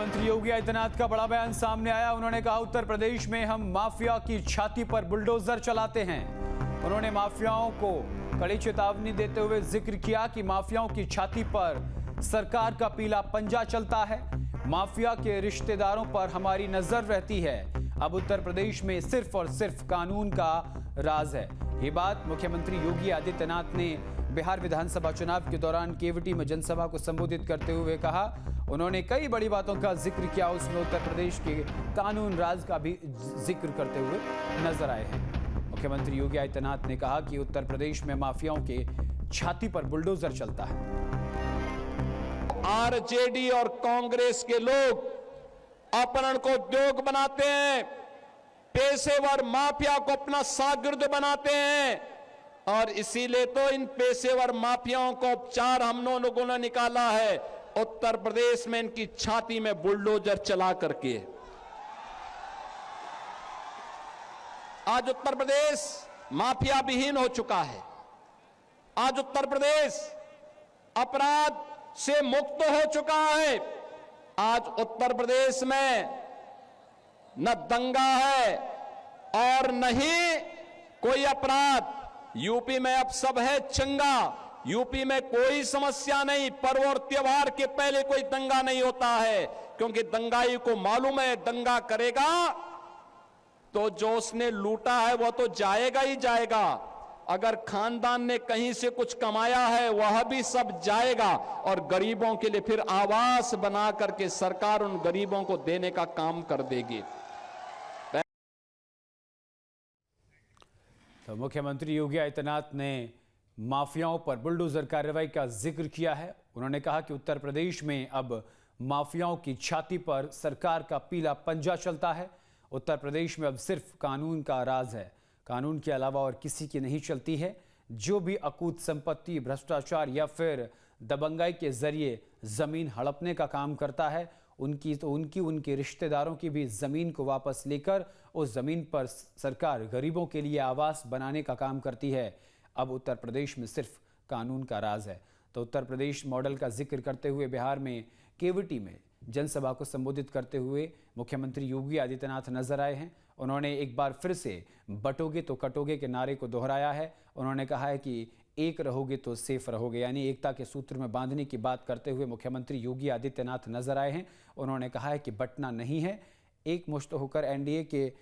मुख्यमंत्री योगी आदित्यनाथ का बड़ा बयान सामने आया। उन्होंने कहा उत्तर प्रदेश में हम माफिया की छाती पर बुलडोजर चलाते हैं। उन्होंने माफियाओं को कड़ी चेतावनी देते हुए जिक्र किया कि माफियाओं की छाती पर सरकार का पीला पंजा चलता है। माफिया के रिश्तेदारों पर हमारी नजर रहती है। अब उत्तर प्रदेश में सिर्फ और सिर्फ कानून का राज है। ये बात मुख्यमंत्री योगी आदित्यनाथ ने बिहार विधानसभा चुनाव के दौरान केवटी में जनसभा को संबोधित करते हुए कहा। उन्होंने कई बड़ी बातों का जिक्र किया, उसमें उत्तर प्रदेश के कानून राज का भी जिक्र करते हुए नजर आए हैं। मुख्यमंत्री योगी आदित्यनाथ ने कहा कि उत्तर प्रदेश में माफियाओं के छाती पर बुलडोजर चलता है। आरजेडी और कांग्रेस के लोग अपहरण को उद्योग बनाते हैं, पेशेवर माफिया को अपना शागिर्द बनाते हैं और इसीलिए तो इन पेशेवर माफियाओं को उपचार हम लोगों ने निकाला है उत्तर प्रदेश में इनकी छाती में बुलडोजर चला करके। आज उत्तर प्रदेश माफिया विहीन हो चुका है। आज उत्तर प्रदेश अपराध से मुक्त हो चुका है। आज उत्तर प्रदेश में न दंगा है और न ही कोई अपराध। यूपी में अब सब है चंगा। यूपी में कोई समस्या नहीं। पर्व और त्योहार के पहले कोई दंगा नहीं होता है, क्योंकि दंगाई को मालूम है दंगा करेगा तो जो उसने लूटा है वह तो जाएगा ही जाएगा। अगर खानदान ने कहीं से कुछ कमाया है वह भी सब जाएगा और गरीबों के लिए फिर आवास बना करके सरकार उन गरीबों को देने का काम कर देगी। तो मुख्यमंत्री योगी आदित्यनाथ ने माफियाओं पर बुलडोजर कार्रवाई का जिक्र किया है। उन्होंने कहा कि उत्तर प्रदेश में अब माफियाओं की छाती पर सरकार का पीला पंजा चलता है। उत्तर प्रदेश में अब सिर्फ कानून का राज है, कानून के अलावा और किसी की नहीं चलती है। जो भी अकूत संपत्ति, भ्रष्टाचार या फिर दबंगाई के जरिए जमीन हड़पने का काम करता है, उनके रिश्तेदारों की भी जमीन को वापस लेकर उस जमीन पर सरकार गरीबों के लिए आवास बनाने का काम करती है। अब उत्तर प्रदेश में सिर्फ कानून का राज है। तो उत्तर प्रदेश मॉडल का जिक्र करते हुए बिहार में केवटी में जनसभा को संबोधित करते हुए मुख्यमंत्री योगी आदित्यनाथ नजर आए हैं। उन्होंने एक बार फिर से बटोगे तो कटोगे के नारे को दोहराया है। उन्होंने कहा है कि एक रहोगे तो सेफ रहोगे, यानी एकता के सूत्र में बांधने की बात करते हुए मुख्यमंत्री योगी आदित्यनाथ नजर आए हैं। उन्होंने कहा है कि बंटना नहीं है, एक मुश्त होकर एनडीए के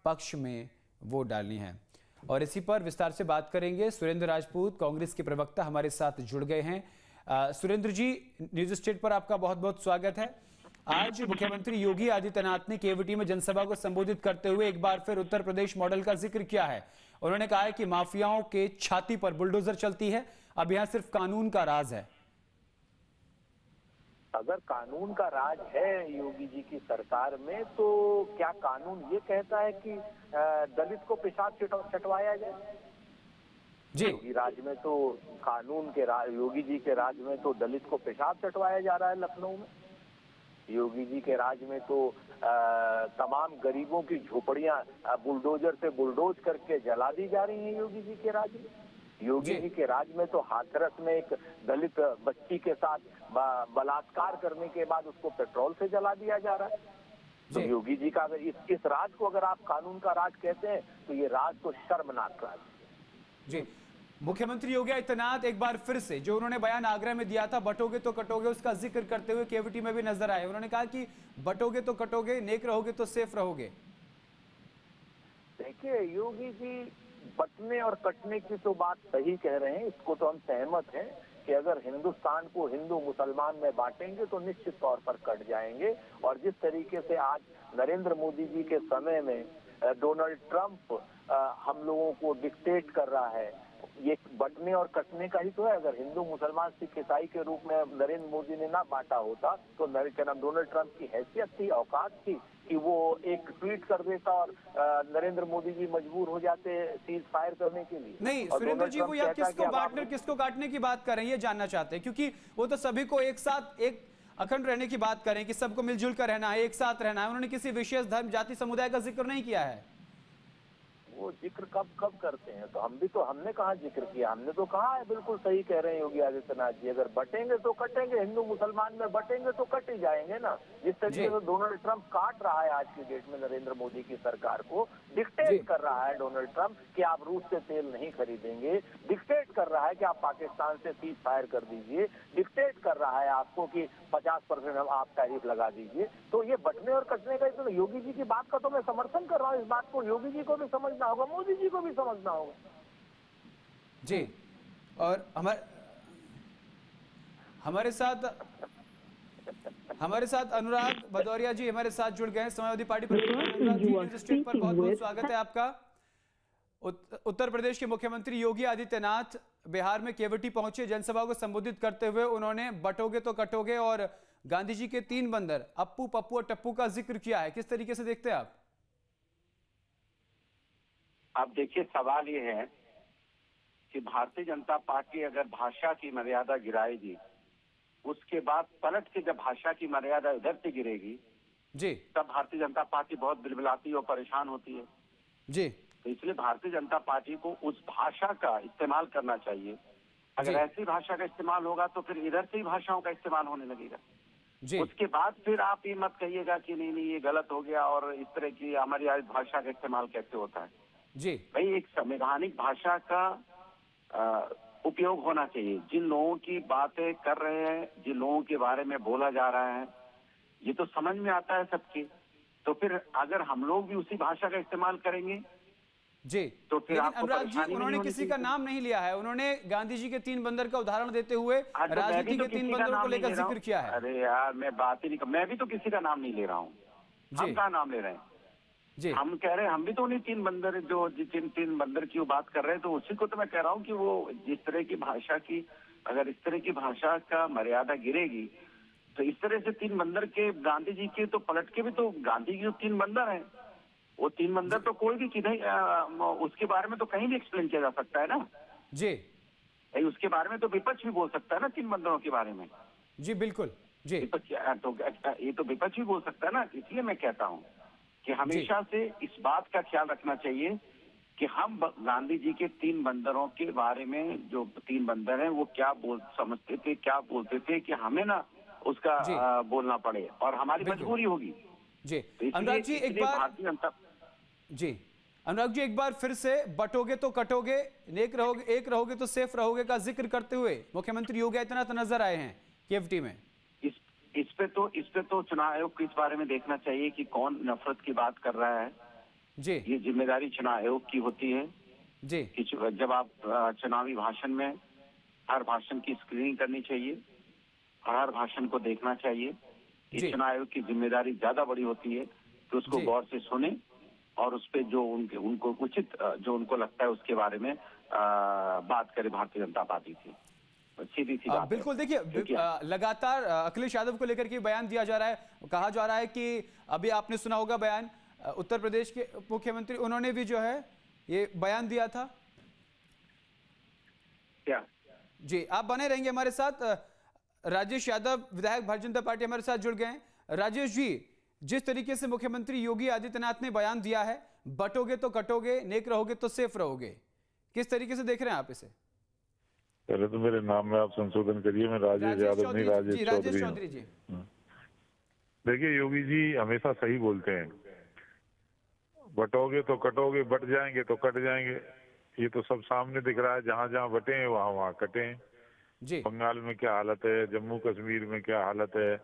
पक्ष में वोट डालनी है। और इसी पर विस्तार से बात करेंगे। सुरेंद्र राजपूत कांग्रेस के प्रवक्ता हमारे साथ जुड़ गए हैं। सुरेंद्र जी, न्यूज स्टेट पर आपका बहुत बहुत स्वागत है। आज मुख्यमंत्री योगी आदित्यनाथ ने केवटी में जनसभा को संबोधित करते हुए एक बार फिर उत्तर प्रदेश मॉडल का जिक्र किया है। उन्होंने कहा है कि माफियाओं के छाती पर बुलडोजर चलती है, अब यहां सिर्फ कानून का राज है। अगर कानून का राज है योगी जी की सरकार में, तो क्या कानून ये कहता है कि दलित को पेशाब चटवाया जाए? जी, योगी राज में तो कानून के योगी जी के राज में तो दलित को पेशाब चटवाया जा रहा है लखनऊ में। योगी जी के राज में तो तमाम गरीबों की झोपड़ियां बुलडोजर से बुलडोज करके जला दी जा रही हैं योगी जी के राज में। योगी जी के राज में तो हाथरस में एक दलित बच्ची के साथ बलात्कार करने के बाद उसको पेट्रोल से जला दिया जा रहा है। तो योगी जी का अगर इस राज को अगर आप कानून का राज कहते हैं तो ये राज तो शर्मनाक राज है। जी, मुख्यमंत्री योगी आदित्यनाथ एक बार फिर से जो उन्होंने बयान आगरा में दिया था, बटोगे तो कटोगे, उसका जिक्र करते हुए केवटी में भी नजर आए। उन्होंने कहा कि बटोगे तो कटोगे, नेक रहोगे तो सेफ रहोगे। देखिए, योगी जी बटने और कटने की तो बात सही कह रहे हैं, इसको तो हम सहमत हैं कि अगर हिंदुस्तान को हिंदू मुसलमान में बांटेंगे तो निश्चित तौर पर कट जाएंगे। और जिस तरीके से आज नरेंद्र मोदी जी के समय में डोनाल्ड ट्रंप हम लोगों को डिक्टेट कर रहा है, ये बटने और कटने का ही तो है। अगर हिंदू मुसलमान सिख ईसाई के रूप में नरेंद्र मोदी ने ना बांटा होता तो डोनाल्ड ट्रंप की हैसियत थी, औकात थी कि वो एक ट्वीट कर देता और नरेंद्र मोदी जी मजबूर हो जाते सीज फायर करने के लिए। नहीं सुरेंद्र जी, वो या किसको बांटने किसको काटने की बात कर रहे हैं ये जानना चाहते हैं, क्योंकि वो तो सभी को एक साथ एक अखंड रहने की बात करें कि सबको मिलजुल कर रहना है, एक साथ रहना है। उन्होंने किसी विशेष धर्म जाति समुदाय का जिक्र नहीं किया है। वो जिक्र कब करते हैं? तो हमने कहा जिक्र किया, हमने तो कहा है, बिल्कुल सही कह रहे हैं योगी आदित्यनाथ जी, अगर बटेंगे तो कटेंगे, हिंदू मुसलमान में बटेंगे तो कट ही जाएंगे ना। जिस तरीके से डोनाल्ड ट्रंप काट रहा है आज की डेट में नरेंद्र मोदी की सरकार को, डिक्टेट कर रहा है डोनाल्ड ट्रंप कि आप रूस से तेल नहीं खरीदेंगे, डिक्टेट कर रहा है कि आप पाकिस्तान से सीज फायर कर दीजिए, डिक्टेट कर रहा है आपको कि 50% आप टैरिफ लगा दीजिए। तो ये बटने और कटने का, तो योगी जी की बात का तो मैं समर्थन कर रहा हूँ, इस बात को योगी जी को भी समझना होगा, मोदी जी को भी समझना होगा। जी, और हमारे साथ अनुराग भदौरिया जी हमारे साथ जुड़ गए हैं, समाजवादी पार्टी पर। अनुराग जी, न्यूज स्टेट पर बहुत बहुत स्वागत है आपका। उत्तर प्रदेश के मुख्यमंत्री योगी आदित्यनाथ बिहार में केवटी पहुंचे, जनसभा को संबोधित करते हुए उन्होंने बटोगे तो कटोगे और गांधी जी के 3 बंदर अप्पू, पप्पू और टप्पू का जिक्र किया है। किस तरीके से देखते हैं आप? आप देखिए, सवाल ये है कि भारतीय जनता पार्टी अगर भाषा की मर्यादा गिराएगी, उसके बाद पलट के जब भाषा की मर्यादा इधर से गिरेगी जी, तब भारतीय जनता पार्टी बहुत बिलबिलाती और परेशान होती है जी। तो इसलिए भारतीय जनता पार्टी को उस भाषा का इस्तेमाल करना चाहिए। अगर ऐसी भाषा का इस्तेमाल होगा तो फिर इधर से ही भाषाओं का इस्तेमाल होने लगेगा जी। उसके बाद फिर आप ये मत कहिएगा कि नहीं ये गलत हो गया और इस तरह की हमारी आज भाषा का इस्तेमाल कैसे होता है। जी, भाई, एक संवैधानिक भाषा का उपयोग होना चाहिए। जिन लोगों की बातें कर रहे हैं, जिन लोगों के बारे में बोला जा रहा है, ये तो समझ में आता है सबके। तो फिर अगर हम लोग भी उसी भाषा का इस्तेमाल करेंगे जी, तो फिर लेकिन आपको अनुराग जी, उन्होंने किसी का नाम नहीं लिया है। उन्होंने गांधी जी के 3 बंदर का उदाहरण देते हुए राजनीति के 3 बंदरों को लेकर जिक्र किया है। अरे यार, मैं बात ही नहीं, मैं भी तो किसी का नाम नहीं ले रहा हूँ। हम कहाँ नाम ले रहे हैं जी? हम कह रहे हैं, हम भी तो उन्हीं 3 बंदर, जो जिन 3 बंदर की वो बात कर रहे हैं, तो उसी को तो मैं कह रहा हूँ कि वो जिस तरह की भाषा की, अगर इस तरह की भाषा का मर्यादा गिरेगी तो इस तरह से 3 बंदर के, गांधी जी के तो पलट के भी तो गांधी जी जो 3 बंदर हैं, वो 3 बंदर तो कोई भी किधर उसके बारे में तो कहीं भी एक्सप्लेन किया जा सकता है ना जी। उसके बारे में तो विपक्ष भी बोल सकता है ना 3 बंदरों के बारे में। जी बिल्कुल जी। विपक्ष तो ये तो विपक्ष भी बोल सकता है ना। इसलिए मैं कहता हूँ कि हमेशा से इस बात का ख्याल रखना चाहिए कि हम गांधी जी के 3 बंदरों के बारे में, जो 3 बंदर हैं, वो क्या समझते थे, क्या बोलते थे, कि हमें ना उसका बोलना पड़े और हमारी मजबूरी होगी जी। तो अनुराग जी एक बार, भारतीय जनता जी अनुराग जी एक बार फिर से बटोगे तो कटोगे, एक रहोगे तो सेफ रहोगे का जिक्र करते हुए मुख्यमंत्री योगी आदित्यनाथ नजर आए हैं केवटी में। इस पे तो चुनाव आयोग को इस बारे में देखना चाहिए कि कौन नफरत की बात कर रहा है जी। ये जिम्मेदारी चुनाव आयोग की होती है जी, कि जब आप चुनावी भाषण में, हर भाषण की स्क्रीनिंग करनी चाहिए और हर भाषण को देखना चाहिए। इस चुनाव आयोग की जिम्मेदारी ज्यादा बड़ी होती है तो उसको गौर से सुने और उस पे जो उनको उचित, जो उनको लगता है उसके बारे में बात करे भारतीय जनता पार्टी से। सीधी सी बात बिल्कुल। देखिए, लगातार अखिलेश यादव को लेकर के बयान दिया जा रहा है। कहा जा रहा है कि अभी आपने सुना होगा बयान, उत्तर प्रदेश के मुख्यमंत्री, उन्होंने भी जो है ये बयान दिया था। क्या जी, आप बने रहेंगे हमारे साथ। राजेश यादव, विधायक भारतीय जनता पार्टी, हमारे साथ जुड़ गए हैं। राजेश जी, जिस तरीके से मुख्यमंत्री योगी आदित्यनाथ ने बयान दिया है, बटोगे तो कटोगे, नेक रहोगे तो सेफ रहोगे, किस तरीके से देख रहे हैं आप इसे? पहले तो मेरे नाम में आप संशोधन करिए, मैं राजेश यादव नहीं, राजेश चौधरी जी। देखिए, योगी जी हमेशा सही बोलते हैं। बटोगे तो कटोगे, बट जाएंगे तो कट जाएंगे, ये तो सब सामने दिख रहा है। जहाँ जहाँ बटे हैं वहाँ कटे हैं। जी। बंगाल में क्या हालत है, जम्मू कश्मीर में क्या हालत है,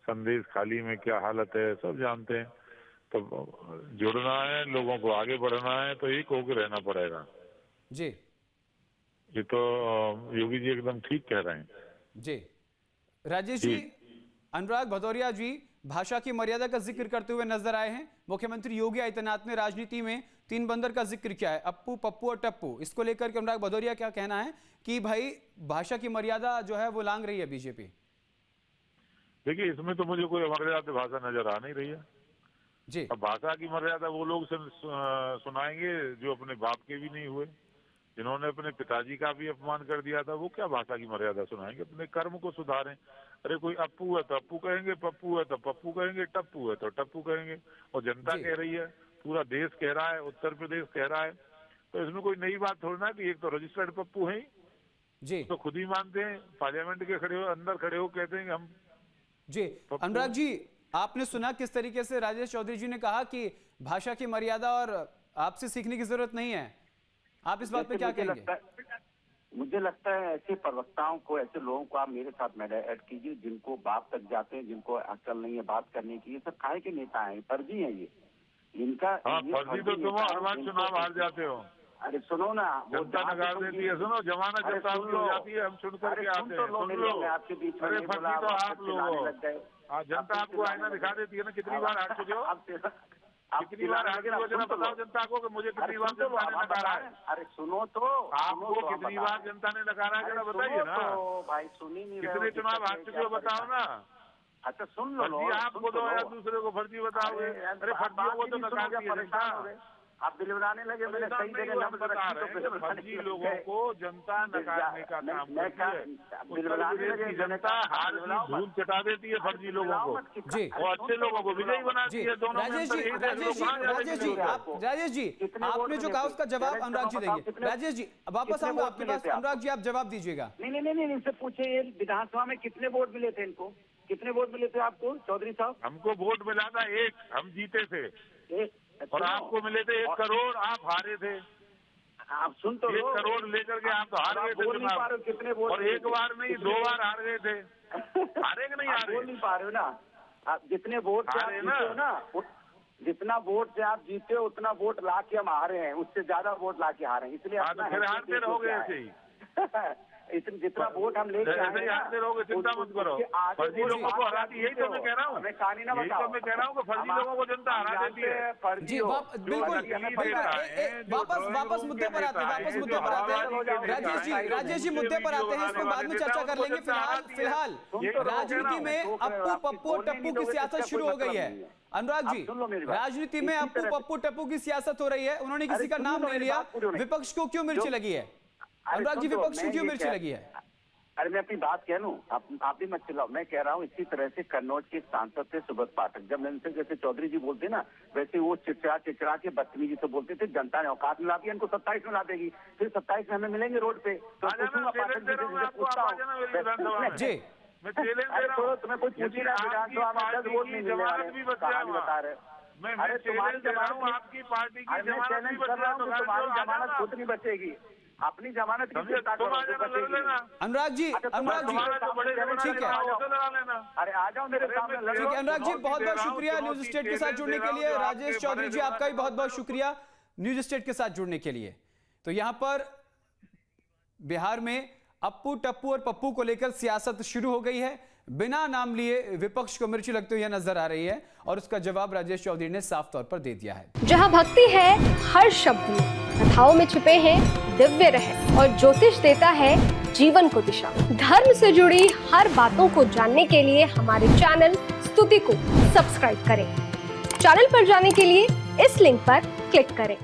संदेश खाली में क्या हालत है, सब जानते हैं। तो जुड़ना है, लोगों को आगे बढ़ना है तो एक होकर रहना पड़ेगा। जी, ये तो योगी जी एकदम ठीक कह रहे हैं। जी। राजेश जी, अनुराग भदौरिया जी भाषा की मर्यादा का जिक्र करते हुए नजर आए हैं। मुख्यमंत्री योगी आदित्यनाथ ने राजनीति में 3 बंदर का जिक्र किया है, अप्पू, पप्पू और टप्पू। इसको लेकर के अनुराग भदौरिया क्या कहना है कि भाई भाषा की मर्यादा जो है वो लांघ रही है बीजेपी? देखिए, इसमें तो मुझे कोई मर्यादा भाषा नजर आ नहीं रही है जी। अब भाषा की मर्यादा वो लोग सुनाएंगे जो अपने बाप के भी नहीं हुए, जिन्होंने अपने पिताजी का भी अपमान कर दिया था। वो क्या भाषा की मर्यादा सुनाएंगे? अपने कर्म को सुधारें। अरे कोई अप्पू है तो अप्पू कहेंगे, पप्पू है तो पप्पू कहेंगे, टप्पू है तो टप्पू कहेंगे, और जनता कह रही है पूरा देश कह रहा है, उत्तर प्रदेश कह रहा है, तो इसमें कोई नई बात थोड़ी ना कि एक तो रजिस्टर्ड पप्पू है, जी तो खुद ही मानते हैं, पार्लियामेंट के खड़े हो, अंदर खड़े हो कहते हैं कि हम जी। अनुराग जी, आपने सुना किस तरीके से राजेश चौधरी जी ने कहा कि भाषा की मर्यादा और आपसे सीखने की जरूरत नहीं है, आप इस बात पे क्या कहेंगे? मुझे लगता है ऐसे प्रवक्ताओं को, ऐसे लोगों को आप मेरे साथ में ऐड कीजिए, जिनको बाप तक जाते हैं, जिनको अक्ल नहीं है बात करने की। ये सब काहे के नेता हैं? फर्जी हैं ये, इनका फर्जी तो तुम हर बार चुनाव हार जाते हो। अरे सुनो ना, जनता नकार देती है, सुनो जमानत जब आपकी हो जाती है हम सुन करके आते हैं, सुन लो। आपके बीच में अरे फर्जी तो आप लोग हो, जनता आपको आईना दिखा देती है ना, कितनी बार हार चुके हो, कितनी बार हार चुके हो, जरा बताओ जनता को कि मुझे कितनी बार जनता ने नकारा है। अरे सुनो तो, आपको कितनी बार जनता ने नकारा है जरा बताइए ना, भाई सुन ही नहीं रहे, कितने चुनाव हार चुके हो बताओ ना। अच्छा सुन लो, फर्जी आप खुद हो या दूसरे को फर्जी बताओगे? अरे फर्जियों को तो नकार दिया जनता, आप दिल बनाने लगे। मैंने सही जगह हम बता रहे हैं, फर्जी लोगों को जनता नकारने का काम करती है। जनता हार की धूल चटा देती है फर्जी लोगों को, जी, और अच्छे लोगों को विजयी बनाती है। दोनों में राजेश जी, राजेश जी आपने जो कहा उसका जवाब अनुराग जी देंगे। राजेश जी वापस आऊंगा आपके पास, अनुराग जी आप जवाब दीजिएगा। नहीं, इनसे पूछे ये विधानसभा में कितने वोट मिले थे इनको, कितने वोट मिले थे आपको चौधरी साहब? हमको वोट मिला था 1, हम जीते थे, और आपको मिले थे 1 करोड़, आप हारे थे। आप सुन तो 1 करोड़ लेकर के आप तो हार गए थे चुनाव, कितने वोट, और 1 बार नहीं 2 बार हार गए थे। हारे कि नहीं हारे? बोल नहीं पा रहे हो ना आप, जितने वोट से आप जीते हो ना, जितना वोट से आप जीते हो उतना वोट ला के हम हारे हैं, उससे ज्यादा वोट ला के हारे हैं, इसलिए फिर हारते रहोगे ऐसे ही। जितना वोट हम लेके ऐसे ही हारते रहोगे, चिंता मत करो। फर्जी लोगों को हराती, यही तो मैं कह रहा हूँ, यही तो मैं कह रहा हूँ कि फर्जी लोगों को जनता हरा देती है। जी बिल्कुल, वापस मुद्दे पर आते हैं, राजेश जी मुद्दे पर आते हैं, इसमें बाद में चर्चा कर लेंगे। फिलहाल राजनीति में अप्पू पप्पू टप्पू की सियासत शुरू हो गई है। अनुराग जी, राजनीति में अप्पू पप्पू टप्पू की सियासत हो रही है, उन्होंने किसी का नाम नहीं लिया, विपक्ष को क्यों मिर्ची लगी है? अनुराग जी विपक्ष को क्यों मिर्ची लगी है? अरे मैं अपनी बात कह लूं, आप भी मत चिल्लाओ। मैं कह रहा हूँ इसी तरह से कन्नौज के सांसद थे सुब्रत पाठक, जब इनसे जैसे चौधरी जी बोलते ना, वैसे वो चिचड़ा के बदतमीजी से बोलते थे। जनता ने औकात मिला दिया, इनको 27 में ला देगी, फिर 27 में हमें मिलेंगे रोड पे। तो जी मैं चैलेंज दे रहा हूँ, तुम्हें कुछ पूछी ना, विधानसभा में 10 वोट नहीं मिले, बता रहे। मैं चैलेंज दे रहा हूँ, आपकी पार्टी की जमानत भी बच रहा है, तुम्हारी जमानत खुद नहीं बचेगी, अपनी जमानत की चिंता करो। अनुराग जी ठीक है, अरे आ जाओ मेरे सामने। ठीक है अनुराग जी, बहुत बहुत शुक्रिया न्यूज स्टेट के साथ जुड़ने के लिए। राजेश चौधरी जी आपका भी बहुत बहुत शुक्रिया न्यूज स्टेट के साथ जुड़ने के लिए। तो यहां पर बिहार में अप्पू टप्पू और पप्पू को लेकर सियासत शुरू हो गई है, बिना नाम लिए विपक्ष को मिर्ची लगते हुए नजर आ रही है, और उसका जवाब राजेश चौधरी ने साफ तौर पर दे दिया है। जहां भक्ति है हर शब्द में, कथाओं में छिपे हैं दिव्य रहस्य, और ज्योतिष देता है जीवन को दिशा। धर्म से जुड़ी हर बातों को जानने के लिए हमारे चैनल स्तुति को सब्सक्राइब करें। चैनल पर जाने के लिए इस लिंक पर क्लिक करें।